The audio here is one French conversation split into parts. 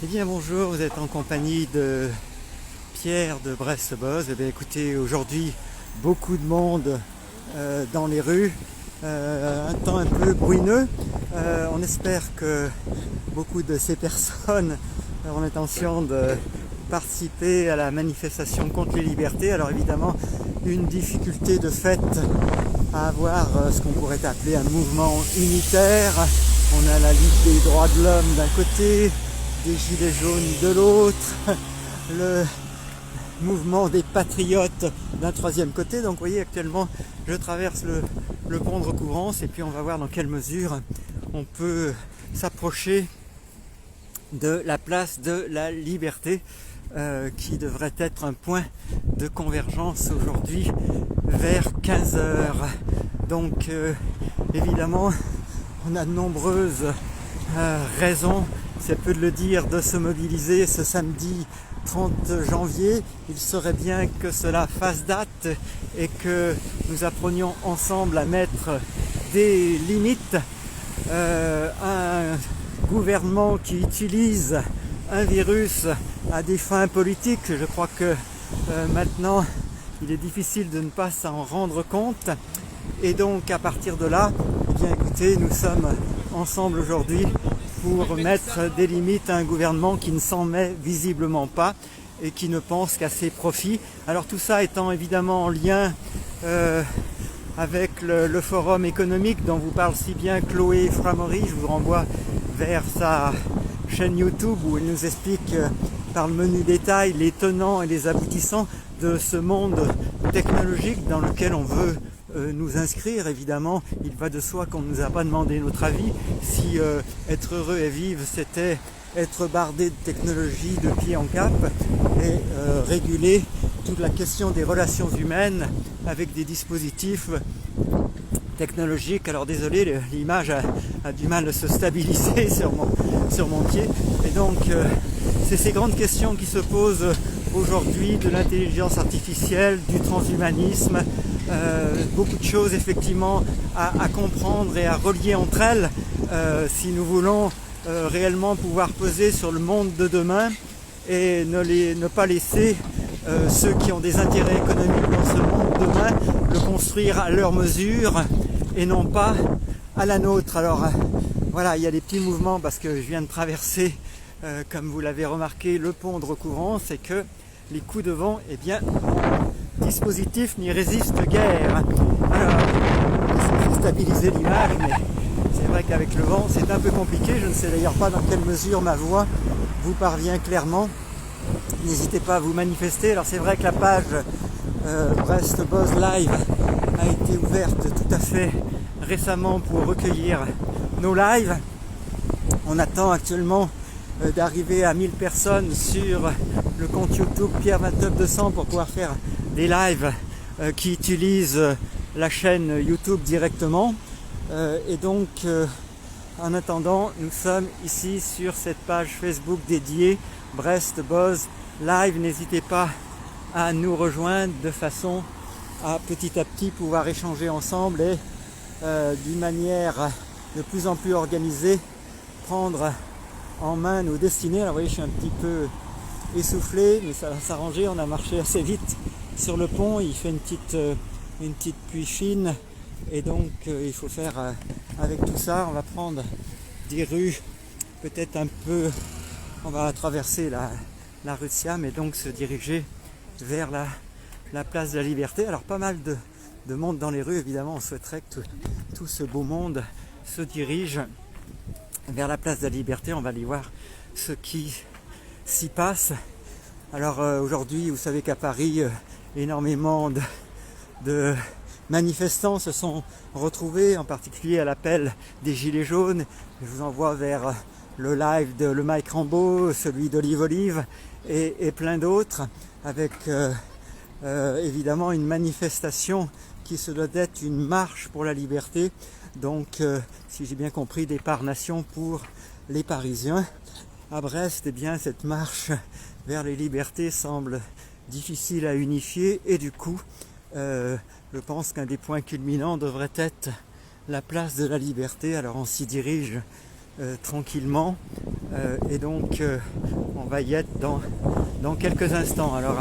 Eh bien bonjour, vous êtes en compagnie de Pierre de Brest-Boz. Eh bien écoutez, aujourd'hui beaucoup de monde dans les rues, un temps un peu bruyineux. On espère que beaucoup de ces personnes ont l'intention de participer à la manifestation contre les libertés. Alors évidemment, une difficulté de fait à avoir ce qu'on pourrait appeler un mouvement unitaire. On a la Ligue des droits de l'homme d'un côté, des gilets jaunes de l'autre, le mouvement des patriotes d'un troisième côté. Donc vous voyez, actuellement je traverse le pont de Recouvrance et puis on va voir dans quelle mesure on peut s'approcher de la place de la Liberté qui devrait être un point de convergence aujourd'hui vers 15 heures. Donc évidemment on a de nombreuses raisons, c'est peu de le dire, de se mobiliser ce samedi 30 janvier. Il serait bien que cela fasse date et que nous apprenions ensemble à mettre des limites. Un gouvernement qui utilise un virus à des fins politiques, je crois que maintenant il est difficile de ne pas s'en rendre compte. Et donc à partir de là, eh bien écoutez, nous sommes ensemble aujourd'hui pour mettre des limites à un gouvernement qui ne s'en met visiblement pas et qui ne pense qu'à ses profits. Alors tout ça étant évidemment en lien avec le forum économique dont vous parle si bien Chloé Framery. Je vous renvoie vers sa chaîne YouTube où elle nous explique par le menu détail les tenants et les aboutissants de ce monde technologique dans lequel on veut nous inscrire. Évidemment, il va de soi qu'on ne nous a pas demandé notre avis. Si être heureux et vivre, c'était être bardé de technologie de pied en cap et réguler toute la question des relations humaines avec des dispositifs technologiques. Alors désolé, l'image a du mal à se stabiliser sur mon pied. Et donc, c'est ces grandes questions qui se posent aujourd'hui, de l'intelligence artificielle, du transhumanisme, beaucoup de choses effectivement à comprendre et à relier entre elles si nous voulons réellement pouvoir peser sur le monde de demain et ne pas laisser ceux qui ont des intérêts économiques dans ce monde de demain le construire à leur mesure et non pas à la nôtre. Alors voilà, il y a des petits mouvements parce que je viens de traverser, comme vous l'avez remarqué, le pont de Recouvrance et que les coups de vent, eh bien, mon dispositif n'y résiste guère. Alors, je vais stabiliser l'image, mais c'est vrai qu'avec le vent, c'est un peu compliqué. Je ne sais d'ailleurs pas dans quelle mesure ma voix vous parvient clairement. N'hésitez pas à vous manifester. Alors c'est vrai que la page Brest-Boz Live a été ouverte tout à fait récemment pour recueillir nos lives. On attend actuellement d'arriver à 1000 personnes sur le compte YouTube Pierre 29200 pour pouvoir faire des lives qui utilisent la chaîne YouTube directement. Et donc en attendant, nous sommes ici sur cette page Facebook dédiée Brest-Boz Live. N'hésitez pas à nous rejoindre de façon à petit pouvoir échanger ensemble et d'une manière de plus en plus organisée prendre en main nos destinées. Alors vous voyez, je suis un petit peu essoufflé, mais ça va s'arranger. On a marché assez vite sur le pont, il fait une petite pluie fine et donc il faut faire avec tout ça. On va prendre des rues peut-être un peu, on va traverser la rue de Siam et donc se diriger vers la place de la Liberté. Alors pas mal de monde dans les rues, évidemment. On souhaiterait que tout ce beau monde se dirige vers la place de la Liberté. On va aller voir ce qui s'y passe. Alors aujourd'hui, vous savez qu'à Paris, énormément de manifestants se sont retrouvés, en particulier à l'appel des Gilets jaunes. Je vous envoie vers le live de Le Mike Rambeau, celui d'Olive Olive et plein d'autres, avec évidemment une manifestation qui se doit d'être une marche pour la liberté. Donc, si j'ai bien compris, des parts-nations pour les Parisiens. À Brest, eh bien, cette marche vers les libertés semble difficile à unifier et du coup, je pense qu'un des points culminants devrait être la place de la Liberté. Alors on s'y dirige tranquillement Et donc on va y être dans quelques instants. Alors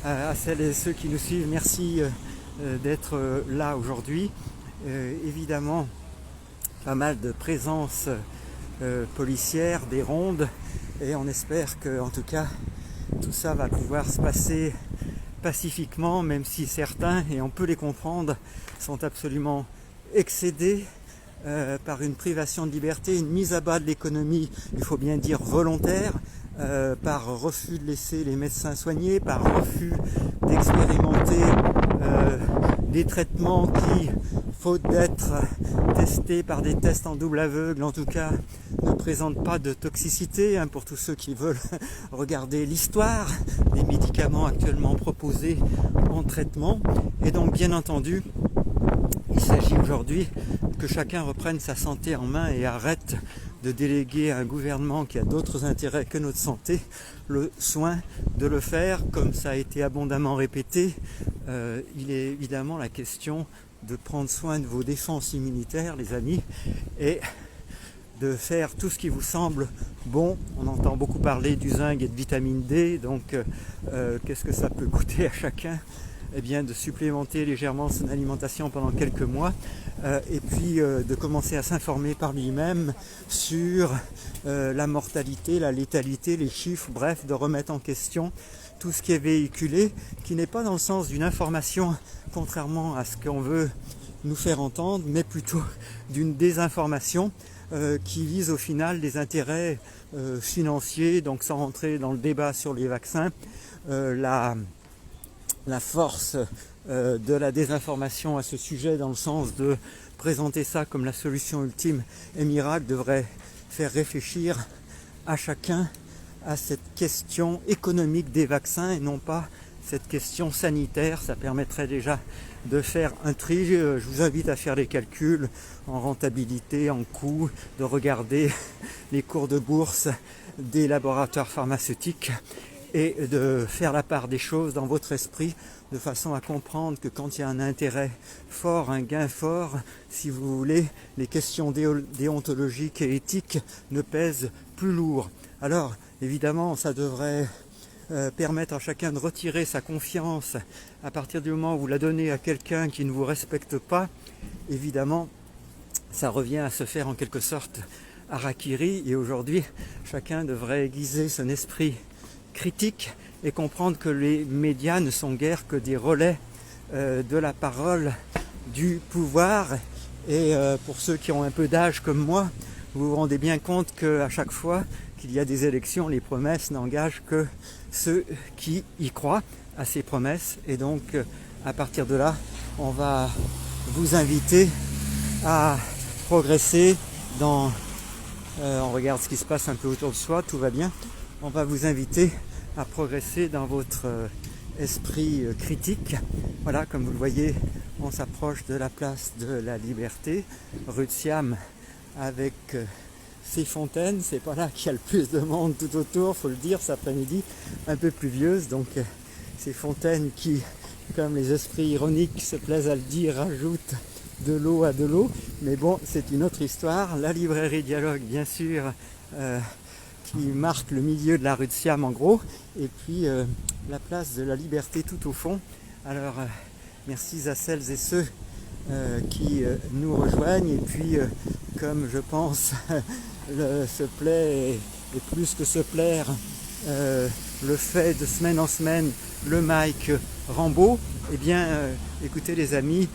à celles et ceux qui nous suivent, merci d'être là aujourd'hui. Évidemment, pas mal de présence policière, des rondes, et on espère que en tout cas tout ça va pouvoir se passer pacifiquement, même si certains, et on peut les comprendre, sont absolument excédés par une privation de liberté, une mise à bas de l'économie, il faut bien dire volontaire, par refus de laisser les médecins soigner, par refus d'expérimenter des traitements qui, faute d'être testés par des tests en double aveugle, en tout cas ne présentent pas de toxicité, pour tous ceux qui veulent regarder l'histoire des médicaments actuellement proposés en traitement. Et donc bien entendu, il s'agit aujourd'hui que chacun reprenne sa santé en main et arrête de déléguer à un gouvernement qui a d'autres intérêts que notre santé le soin de le faire. Comme ça a été abondamment répété, il est évidemment la question de prendre soin de vos défenses immunitaires, les amis, et de faire tout ce qui vous semble bon. On entend beaucoup parler du zinc et de vitamine D, donc qu'est-ce que ça peut coûter à chacun? Eh bien, de supplémenter légèrement son alimentation pendant quelques mois, et puis de commencer à s'informer par lui-même sur la mortalité, la létalité, les chiffres, bref, de remettre en question tout ce qui est véhiculé, qui n'est pas dans le sens d'une information, contrairement à ce qu'on veut nous faire entendre, mais plutôt d'une désinformation qui vise au final des intérêts financiers. Donc sans rentrer dans le débat sur les vaccins, la force de la désinformation à ce sujet, dans le sens de présenter ça comme la solution ultime et miracle, devrait faire réfléchir à chacun à cette question économique des vaccins et non pas cette question sanitaire. Ça permettrait déjà de faire un tri. Je vous invite à faire les calculs en rentabilité, en coût, de regarder les cours de bourse des laboratoires pharmaceutiques et de faire la part des choses dans votre esprit, de façon à comprendre que quand il y a un intérêt fort, un gain fort, si vous voulez, les questions déontologiques et éthiques ne pèsent plus lourd. Alors, évidemment, ça devrait permettre à chacun de retirer sa confiance à partir du moment où vous la donnez à quelqu'un qui ne vous respecte pas. Évidemment, ça revient à se faire en quelque sorte harakiri, et aujourd'hui, chacun devrait aiguiser son esprit critique et comprendre que les médias ne sont guère que des relais de la parole du pouvoir. Et pour ceux qui ont un peu d'âge comme moi, vous vous rendez bien compte qu'à chaque fois qu'il y a des élections, les promesses n'engagent que ceux qui y croient à ces promesses. Et donc à partir de là, on va vous inviter à progresser dans... on regarde ce qui se passe un peu autour de soi, tout va bien. On va vous inviter à progresser dans votre esprit critique. Voilà, comme vous le voyez, on s'approche de la place de la Liberté, rue de Siam, avec ces fontaines. C'est pas là qu'il y a le plus de monde tout autour, faut le dire, cet après-midi, un peu pluvieuse. Donc ces fontaines qui, comme les esprits ironiques se plaisent à le dire, rajoutent de l'eau à de l'eau. Mais bon, c'est une autre histoire. La librairie Dialogue, bien sûr, qui marque le milieu de la rue de Siam en gros, et puis la place de la Liberté tout au fond. Alors merci à celles et ceux qui nous rejoignent, et puis comme je pense se plaît, et plus que se plaire, le fait de semaine en semaine le Mike Rambo, eh bien écoutez les amis,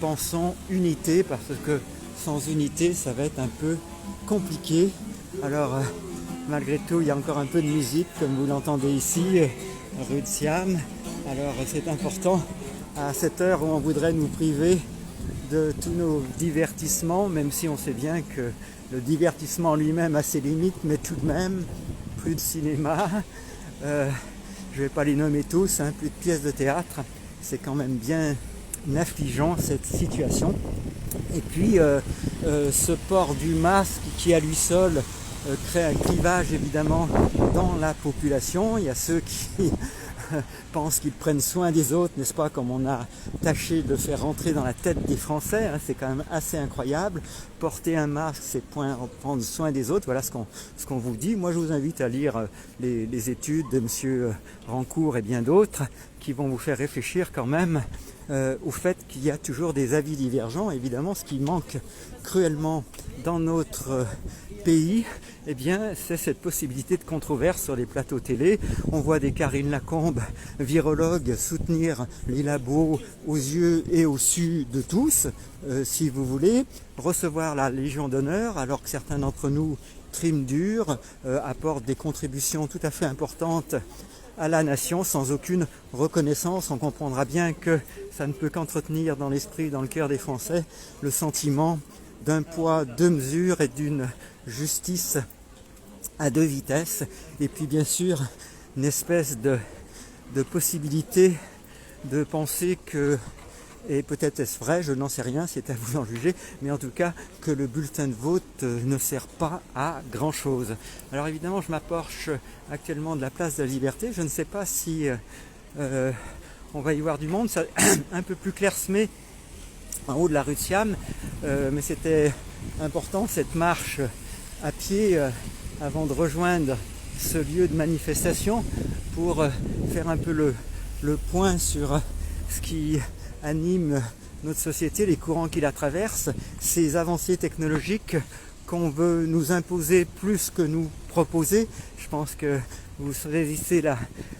pensons unité, parce que sans unité ça va être un peu compliqué. Alors malgré tout, il y a encore un peu de musique, comme vous l'entendez ici, rue de Siam. Alors c'est important, à cette heure où on voudrait nous priver de tous nos divertissements, même si on sait bien que le divertissement lui-même a ses limites, mais tout de même, plus de cinéma, je ne vais pas les nommer tous, plus de pièces de théâtre, c'est quand même bien affligeant cette situation. Et puis ce port du masque qui à lui seul crée un clivage évidemment dans la population. Il y a ceux qui pensent qu'ils prennent soin des autres, n'est-ce pas, comme on a tâché de le faire rentrer dans la tête des Français, hein, c'est quand même assez incroyable. Porter un masque, c'est prendre soin des autres, voilà ce qu'on vous dit. Moi je vous invite à lire les études de M. Rancourt et bien d'autres qui vont vous faire réfléchir quand même au fait qu'il y a toujours des avis divergents. Évidemment, ce qui manque cruellement dans notre pays, eh bien, c'est cette possibilité de controverse sur les plateaux télé. On voit des Karine Lacombe, virologues, soutenir les labos aux yeux et au su de tous, si vous voulez, recevoir la Légion d'honneur, alors que certains d'entre nous triment dur, apportent des contributions tout à fait importantes à la nation sans aucune reconnaissance. On comprendra bien que ça ne peut qu'entretenir dans l'esprit, dans le cœur des Français, le sentiment d'un poids, deux mesures et d'une justice à deux vitesses. Et puis bien sûr, une espèce de possibilité de penser que, et peut-être est-ce vrai, je n'en sais rien, c'est à vous d'en juger, mais en tout cas que le bulletin de vote ne sert pas à grand chose. Alors évidemment je m'approche actuellement de la place de la Liberté, je ne sais pas si on va y voir du monde, ça un peu plus clairsemé en haut de la rue de Siam, mais c'était important cette marche à pied avant de rejoindre ce lieu de manifestation pour faire un peu le point sur ce qui anime notre société, les courants qui la traversent, ces avancées technologiques qu'on veut nous imposer plus que nous proposer. Je pense que vous saisissez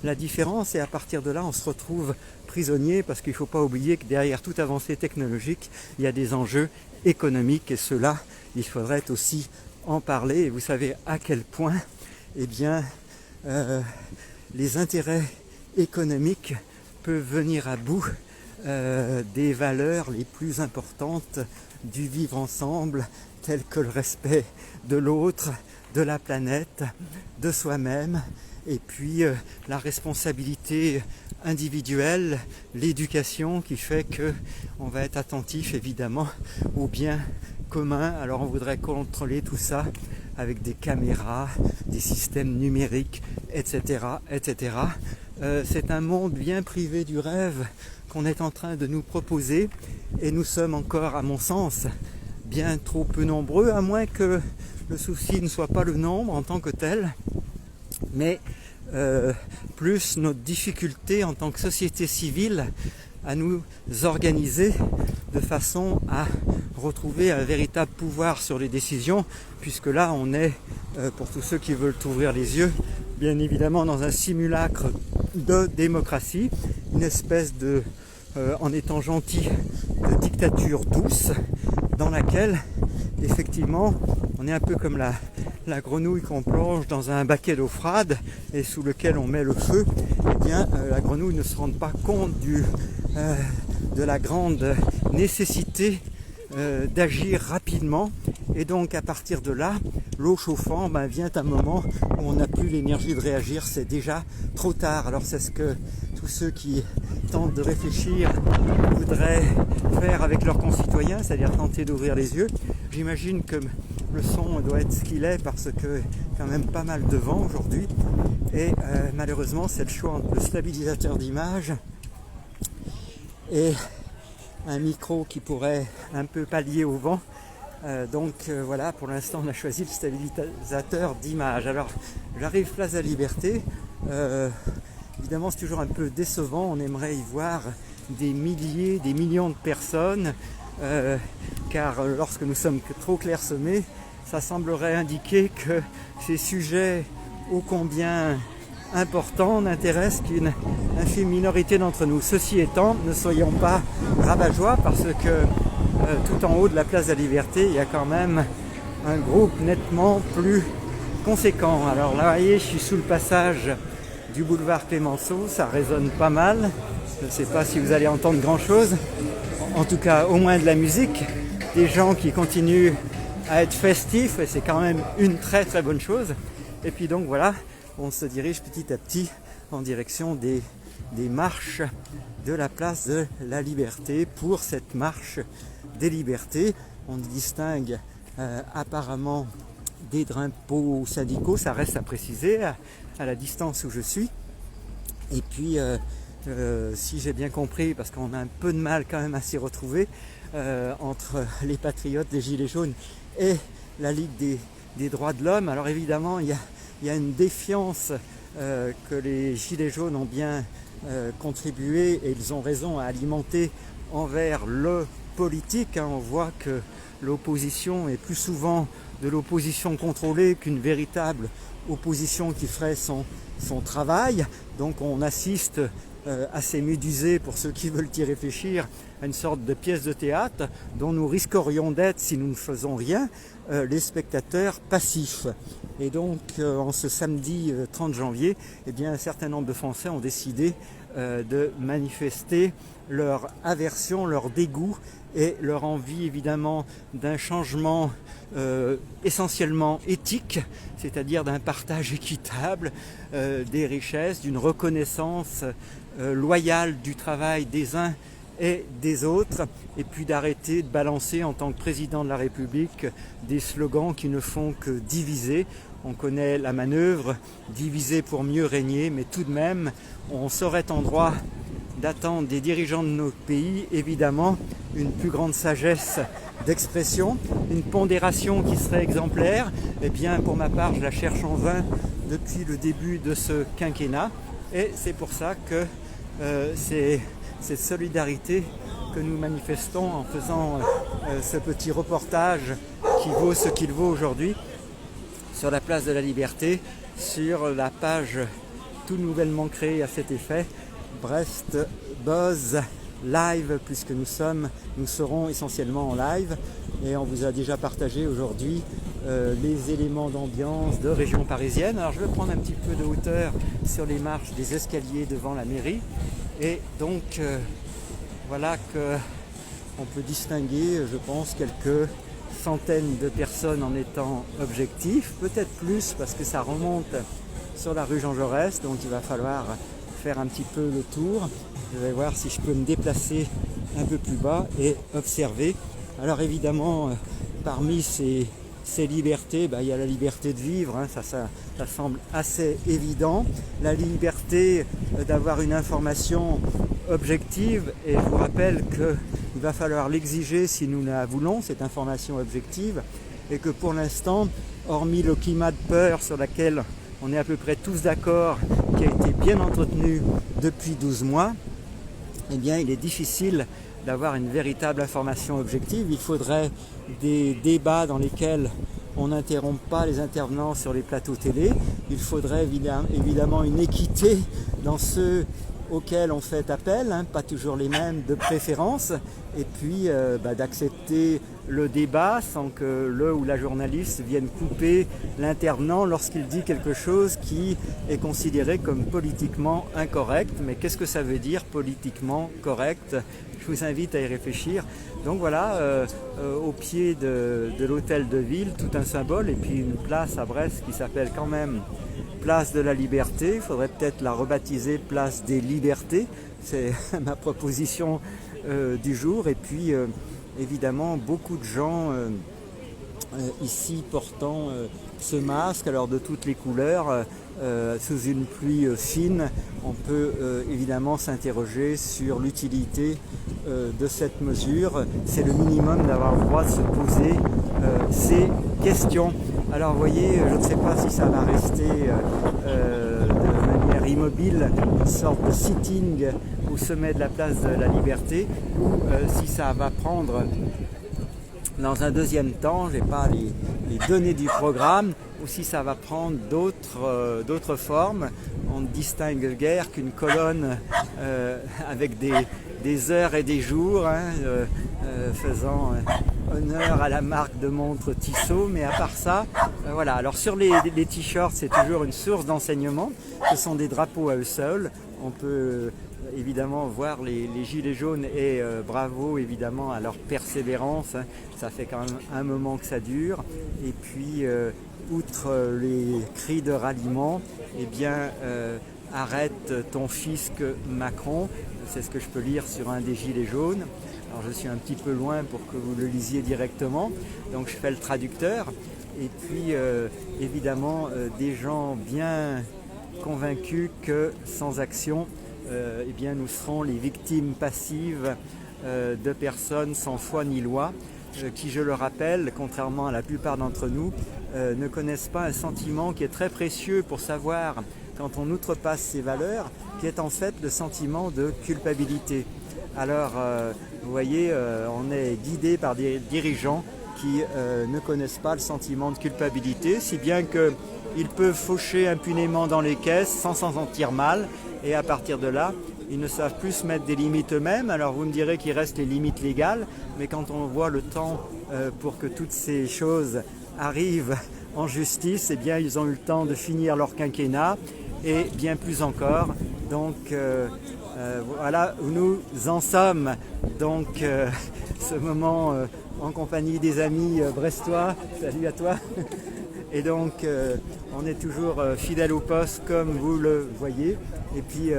la différence et à partir de là on se retrouve prisonnier parce qu'il ne faut pas oublier que derrière toute avancée technologique il y a des enjeux économiques et cela il faudrait aussi en parler. Et vous savez à quel point eh bien, les intérêts économiques peuvent venir à bout des valeurs les plus importantes du vivre ensemble, telles que le respect de l'autre, de la planète, de soi-même, et puis la responsabilité individuelle, l'éducation qui fait que on va être attentif évidemment au bien commun. Alors on voudrait contrôler tout ça avec des caméras, des systèmes numériques, etc. etc. C'est un monde bien privé du rêve qu'on est en train de nous proposer et nous sommes encore, à mon sens, bien trop peu nombreux, à moins que le souci ne soit pas le nombre en tant que tel, mais plus notre difficulté en tant que société civile à nous organiser de façon à retrouver un véritable pouvoir sur les décisions, puisque là on est, pour tous ceux qui veulent ouvrir les yeux, bien évidemment dans un simulacre de démocratie, une espèce de, en étant gentil, de dictature douce, dans laquelle effectivement on est un peu comme la grenouille qu'on plonge dans un baquet d'eau froide et sous lequel on met le feu. Eh bien la grenouille ne se rend pas compte de la grande nécessité d'agir rapidement, et donc à partir de là l'eau chauffant vient un moment où on n'a plus l'énergie de réagir, c'est déjà trop tard. Alors c'est ce que tous ceux qui tentent de réfléchir voudraient faire avec leurs concitoyens, c'est-à-dire tenter d'ouvrir les yeux. J'imagine que le son doit être ce qu'il est parce que quand même pas mal de vent aujourd'hui, et malheureusement c'est le choix entre le stabilisateur d'image et un micro qui pourrait un peu pallier au vent. Voilà, pour l'instant on a choisi le stabilisateur d'image. Alors j'arrive place de la Liberté, évidemment c'est toujours un peu décevant, on aimerait y voir des milliers, des millions de personnes, car lorsque nous sommes trop clairsemés, ça semblerait indiquer que ces sujets ô combien importants n'intéressent qu'une infime minorité d'entre nous. Ceci étant, ne soyons pas rabat-joie parce que tout en haut de la place de la Liberté, il y a quand même un groupe nettement plus conséquent. Alors là, vous voyez, je suis sous le passage du boulevard Clémenceau, ça résonne pas mal. Je ne sais pas si vous allez entendre grand-chose. En tout cas, au moins de la musique, des gens qui continuent à être festifs, et c'est quand même une très très bonne chose. Et puis donc voilà, on se dirige petit à petit en direction des marches de la place de la Liberté. Pour cette marche des libertés, on distingue apparemment des drapeaux syndicaux, ça reste à préciser à la distance où je suis. Et puis, si j'ai bien compris, parce qu'on a un peu de mal quand même à s'y retrouver, entre les patriotes, les Gilets jaunes et la Ligue des droits de l'homme, alors évidemment, il y a une défiance que les Gilets jaunes ont bien contribué, et ils ont raison, à alimenter envers le politique. On voit que l'opposition est plus souvent de l'opposition contrôlée qu'une véritable opposition qui ferait son travail. Donc on assiste assez médusé, pour ceux qui veulent y réfléchir, à une sorte de pièce de théâtre dont nous risquerions d'être, si nous ne faisons rien, les spectateurs passifs. Et donc en ce samedi 30 janvier, eh bien, un certain nombre de Français ont décidé de manifester leur aversion, leur dégoût et leur envie évidemment d'un changement essentiellement éthique, c'est-à-dire d'un partage équitable des richesses, d'une reconnaissance loyale du travail des uns et des autres, et puis d'arrêter de balancer en tant que président de la République des slogans qui ne font que diviser. On connaît la manœuvre, diviser pour mieux régner, mais tout de même, on serait en droit d'attendre des dirigeants de notre pays, évidemment, une plus grande sagesse d'expression, une pondération qui serait exemplaire. Eh bien, pour ma part, je la cherche en vain depuis le début de ce quinquennat, et c'est pour ça que c'est cette solidarité que nous manifestons en faisant ce petit reportage qui vaut ce qu'il vaut aujourd'hui sur la place de la Liberté, sur la page tout nouvellement créée à cet effet, Brest Buzz Live, puisque nous serons essentiellement en live, et on vous a déjà partagé aujourd'hui les éléments d'ambiance de région parisienne. Alors je vais prendre un petit peu de hauteur sur les marches des escaliers devant la mairie, et donc voilà que on peut distinguer, je pense, quelques centaines de personnes en étant objectifs, peut-être plus parce que ça remonte sur la rue Jean Jaurès, donc il va falloir faire un petit peu le tour. Je vais voir si je peux me déplacer un peu plus bas et observer. Alors évidemment, parmi ces libertés, il y a la liberté de vivre, hein, ça semble assez évident. La liberté d'avoir une information objective, et je vous rappelle qu'il va falloir l'exiger si nous la voulons, cette information objective, et que pour l'instant, hormis le climat de peur sur lequel on est à peu près tous d'accord, qui a été bien entretenu depuis 12 mois, eh bien il est difficile d'avoir une véritable information objective. Il faudrait des débats dans lesquels on n'interrompt pas les intervenants sur les plateaux télé. Il faudrait évidemment une équité dans ceux auxquels on fait appel, hein, pas toujours les mêmes de préférence, et puis d'accepter le débat sans que le ou la journaliste vienne couper l'intervenant lorsqu'il dit quelque chose qui est considéré comme politiquement incorrect. Mais qu'est-ce que ça veut dire politiquement correct ? Je vous invite à y réfléchir. Donc voilà, au pied de l'hôtel de ville, tout un symbole, et puis une place à Brest qui s'appelle quand même Place de la Liberté. Il faudrait peut-être la rebaptiser Place des Libertés. C'est ma proposition du jour. Et puis évidemment beaucoup de gens ici portant ce masque, alors de toutes les couleurs, sous une pluie fine. On peut évidemment s'interroger sur l'utilité de cette mesure. C'est le minimum d'avoir le droit de se poser ces questions. Alors vous voyez, je ne sais pas si ça va rester de manière immobile, une sorte de sitting au sommet de la place de la Liberté, ou si ça va prendre dans un deuxième temps, je n'ai pas les données du programme, ou si ça va prendre d'autres formes. On ne distingue guère qu'une colonne avec des heures et des jours, hein, faisant honneur à la marque de montre Tissot, mais à part ça, voilà. Alors sur les t-shirts, c'est toujours une source d'enseignement. Ce sont des drapeaux à eux seuls. On peut évidemment voir les gilets jaunes, et bravo évidemment à leur persévérance, hein. Ça fait quand même un moment que ça dure. Et puis outre les cris de ralliement, eh bien arrête ton fisc Macron, c'est ce que je peux lire sur un des gilets jaunes. Alors je suis un petit peu loin pour que vous le lisiez directement, donc je fais le traducteur. Et puis évidemment des gens bien convaincu que sans action, eh bien, nous serons les victimes passives de personnes sans foi ni loi, qui, je le rappelle, contrairement à la plupart d'entre nous, ne connaissent pas un sentiment qui est très précieux pour savoir quand on outrepasse ses valeurs, qui est en fait le sentiment de culpabilité. Alors, vous voyez, on est guidé par des dirigeants qui ne connaissent pas le sentiment de culpabilité, si bien qu'ils peuvent faucher impunément dans les caisses sans s'en sentir mal, et à partir de là, ils ne savent plus se mettre des limites eux-mêmes. Alors vous me direz qu'il reste les limites légales, mais quand on voit le temps pour que toutes ces choses arrivent en justice, eh bien ils ont eu le temps de finir leur quinquennat et bien plus encore. Donc voilà où nous en sommes. Donc ce moment en compagnie des amis brestois, salut à toi. Et donc on est toujours fidèles au poste comme vous le voyez. Et puis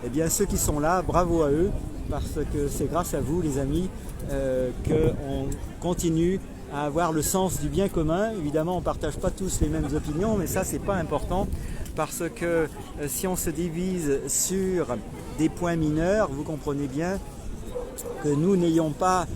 eh bien, ceux qui sont là, bravo à eux, parce que c'est grâce à vous les amis qu'on continue à avoir le sens du bien commun. Évidemment on ne partage pas tous les mêmes opinions, mais ça c'est pas important, parce que si on se divise sur des points mineurs, vous comprenez bien que nous n'ayons pas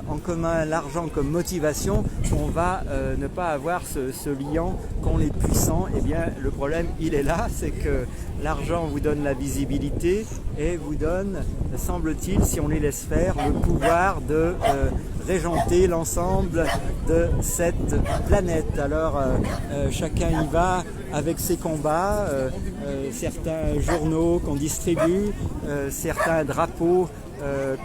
en commun l'argent comme motivation, on va ne pas avoir ce liant qu'ont les puissants. Eh bien le problème il est là, c'est que l'argent vous donne la visibilité et vous donne, semble-t-il, si on les laisse faire, le pouvoir de régenter l'ensemble de cette planète. Alors chacun y va avec ses combats, certains journaux qu'on distribue, certains drapeaux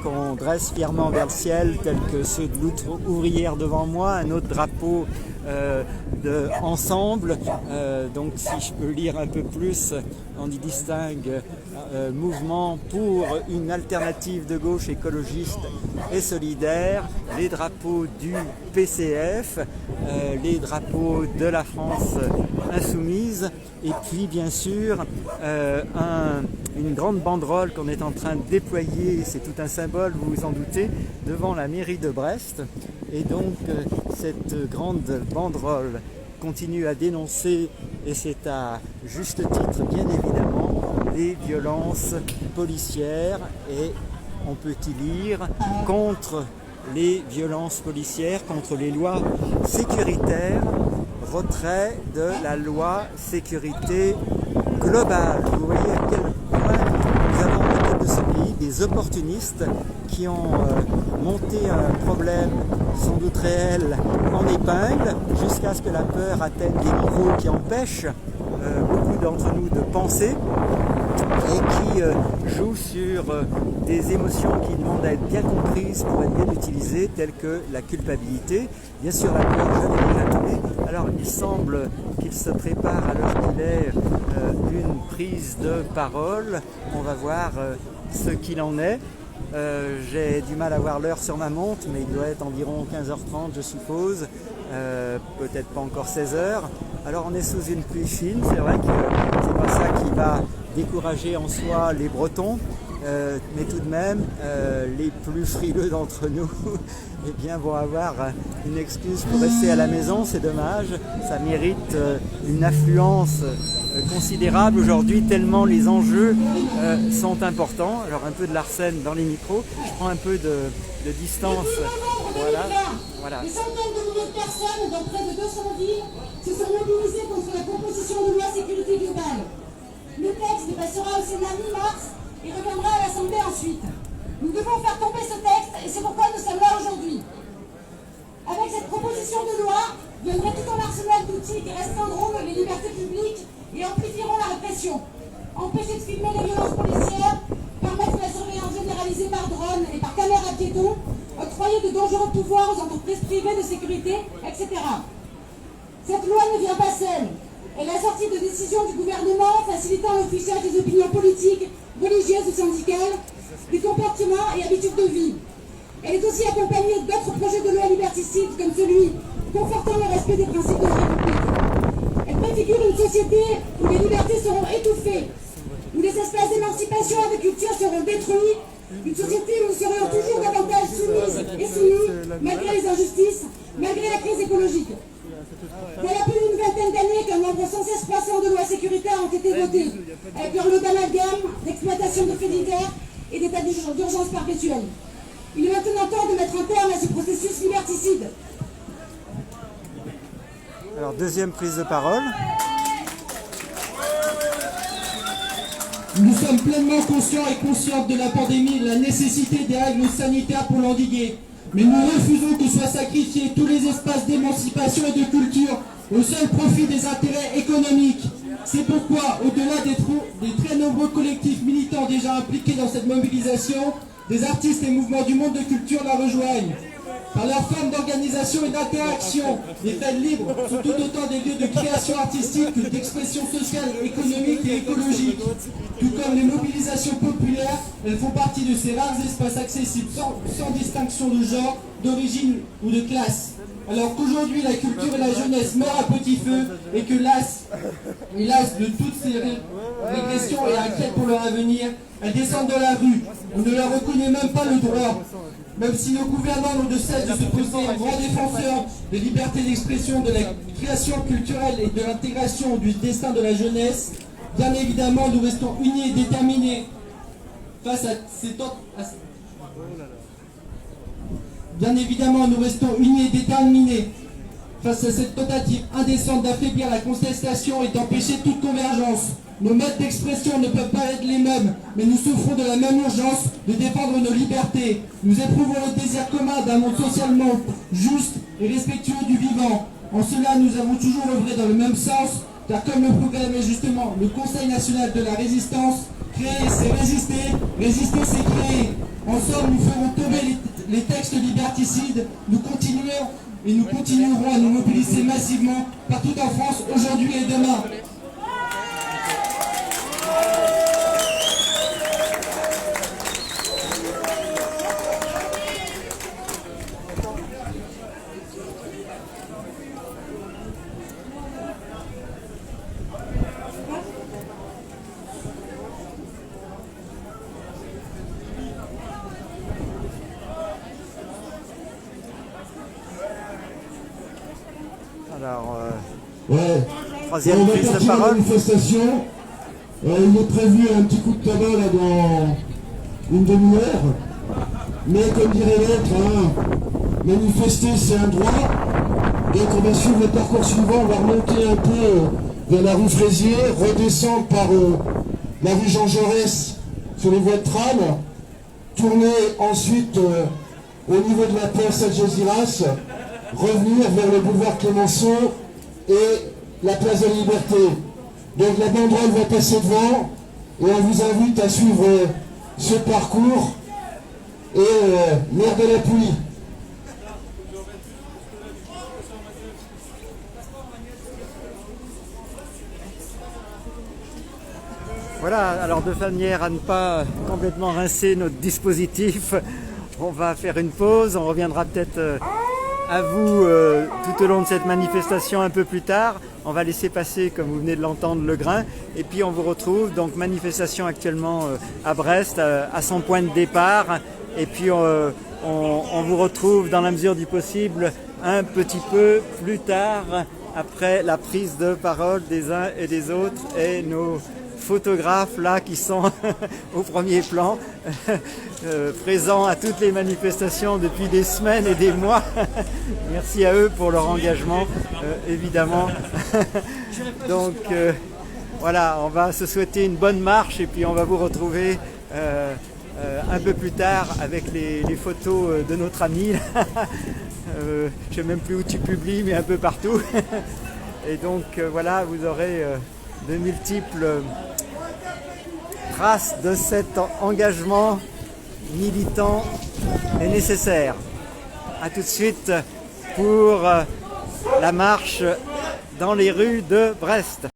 qu'on dresse fièrement vers le ciel, tels que ceux de lutte ouvrière devant moi, un autre drapeau de Ensemble, donc si je peux lire un peu plus, on y distingue mouvement pour une alternative de gauche écologiste et solidaire, les drapeaux du PCF, les drapeaux de la France insoumise, et puis bien sûr une grande banderole qu'on est en train de déployer, c'est tout un symbole, vous vous en doutez, devant la mairie de Brest. Et donc cette grande banderole continue à dénoncer, et c'est à juste titre bien évidemment, les violences policières, et on peut y lire contre les violences policières, contre les lois sécuritaires, retrait de la loi sécurité globale. Vous voyez à quel point nous avons à la tête de ce pays des opportunistes qui ont monté un problème sans doute réel en épingle, jusqu'à ce que la peur atteigne des niveaux qui empêchent beaucoup d'entre nous de penser, et qui jouent sur des émotions qui demandent à être bien comprises pour être bien utilisées, telles que la culpabilité. Bien sûr, la peur, je l'ai déjà nommé. Alors, il semble qu'il se prépare, à l'heure qu'il est, une prise de parole. On va voir ce qu'il en est. J'ai du mal à voir l'heure sur ma montre, mais il doit être environ 15h30, je suppose. Peut-être pas encore 16h. Alors on est sous une pluie fine, c'est vrai que c'est pas ça qui va décourager en soi les Bretons, mais tout de même les plus frileux d'entre nous eh bien, vont avoir une excuse pour rester à la maison. C'est dommage, ça mérite une affluence considérable aujourd'hui, tellement les enjeux sont importants. Alors un peu de Larsen dans les micros, je prends un peu de distance. Voilà. Des centaines de milliers de personnes dans près de 200 villes se sont mobilisées contre la proposition de loi sécurité globale. Le texte passera au Sénat mi-mars et reviendra à l'Assemblée ensuite. Nous devons faire tomber ce texte, et c'est pourquoi nous sommes là aujourd'hui. Avec cette proposition de loi, viendrait tout un arsenal d'outils qui restreindront les libertés publiques et amplifieront la répression. Empêcher de filmer les violences policières, permettre la surveillance généralisée par drone et par caméra piéton, octroyer de dangereux pouvoirs aux entreprises privées de sécurité, etc. Cette loi ne vient pas seule. Elle est assortie de décisions du gouvernement facilitant l'affichage des opinions politiques, religieuses ou syndicales, des comportements et habitudes de vie. Elle est aussi accompagnée d'autres projets de loi liberticides comme celui confortant le respect des principes de la République. Elle préfigure une société où les libertés seront étouffées, où les espaces d'émancipation et de culture seront détruits, une société où nous serions toujours davantage soumises et soumis, malgré les injustices, malgré la crise écologique. Voilà plus d'une vingtaine d'années qu'un nombre sans cesse croissant de lois sécuritaires ont été votées, avec leur lot d'amalgame, d'exploitation de faits divers et d'états d'urgence perpétuels. Il est maintenant temps de mettre un terme à ce processus liberticide. Alors, deuxième prise de parole. Nous sommes pleinement conscients et conscientes de la pandémie et de la nécessité des règles sanitaires pour l'endiguer. Mais nous refusons que soient sacrifiés tous les espaces d'émancipation et de culture au seul profit des intérêts économiques. C'est pourquoi, au-delà des très nombreux collectifs militants déjà impliqués dans cette mobilisation, des artistes et mouvements du monde de culture la rejoignent. Par leur forme d'organisation et d'interaction, les fêtes libres sont tout autant des lieux de création artistique que d'expression sociale, économique et écologique. Tout comme les mobilisations populaires, elles font partie de ces rares espaces accessibles sans distinction de genre, d'origine ou de classe. Alors qu'aujourd'hui la culture et la jeunesse meurent à petit feu et que hélas de toutes ces régressions et inquiètes pour leur avenir, elles descendent dans la rue. On ne leur reconnaît même pas le droit. Même si nos gouvernants n'ont de cesse de se poser en grands défenseurs des libertés d'expression, de la création culturelle et de l'intégration du destin de la jeunesse, bien évidemment nous restons unis et déterminés face à ces cette tentative indécente d'affaiblir la contestation et d'empêcher toute convergence. Nos modes d'expression ne peuvent pas être les mêmes, mais nous souffrons de la même urgence de défendre nos libertés. Nous éprouvons le désir commun d'un monde socialement juste et respectueux du vivant. En cela, nous avons toujours œuvré dans le même sens, car comme le proclamait justement le Conseil national de la résistance, créer c'est résister, résister c'est créer. Ensemble, nous ferons tomber les textes liberticides, nous continuerons à nous mobiliser massivement partout en France, aujourd'hui et demain. Alors, troisième prise de parole. Manifestation. Il est prévu un petit coup de tabac là dans une demi-heure. Mais comme dirait l'autre, manifester c'est un droit. Donc on va suivre le parcours suivant, on va remonter un peu vers la rue Fraisier, redescendre par la rue Jean Jaurès sur les voies de tram, tourner ensuite au niveau de la place Algeciras, revenir vers le boulevard Clémenceau et la place de la Liberté. Donc la banderole va passer devant et on vous invite à suivre ce parcours et l'air de la pluie. Voilà, alors de manière à ne pas complètement rincer notre dispositif, on va faire une pause, on reviendra peut-être à vous tout au long de cette manifestation un peu plus tard. On va laisser passer, comme vous venez de l'entendre, le grain et puis on vous retrouve. Donc manifestation actuellement à Brest, à son point de départ, et puis on vous retrouve dans la mesure du possible un petit peu plus tard, après la prise de parole des uns et des autres et nos photographes là qui sont au premier plan, présents à toutes les manifestations depuis des semaines et des mois. Merci à eux pour leur engagement, évidemment. Donc voilà, on va se souhaiter une bonne marche et puis on va vous retrouver un peu plus tard avec les photos de notre ami. Je ne sais même plus où tu publies, mais un peu partout. Et donc voilà, vous aurez de multiples traces de cet engagement militant et nécessaire. A tout de suite pour la marche dans les rues de Brest.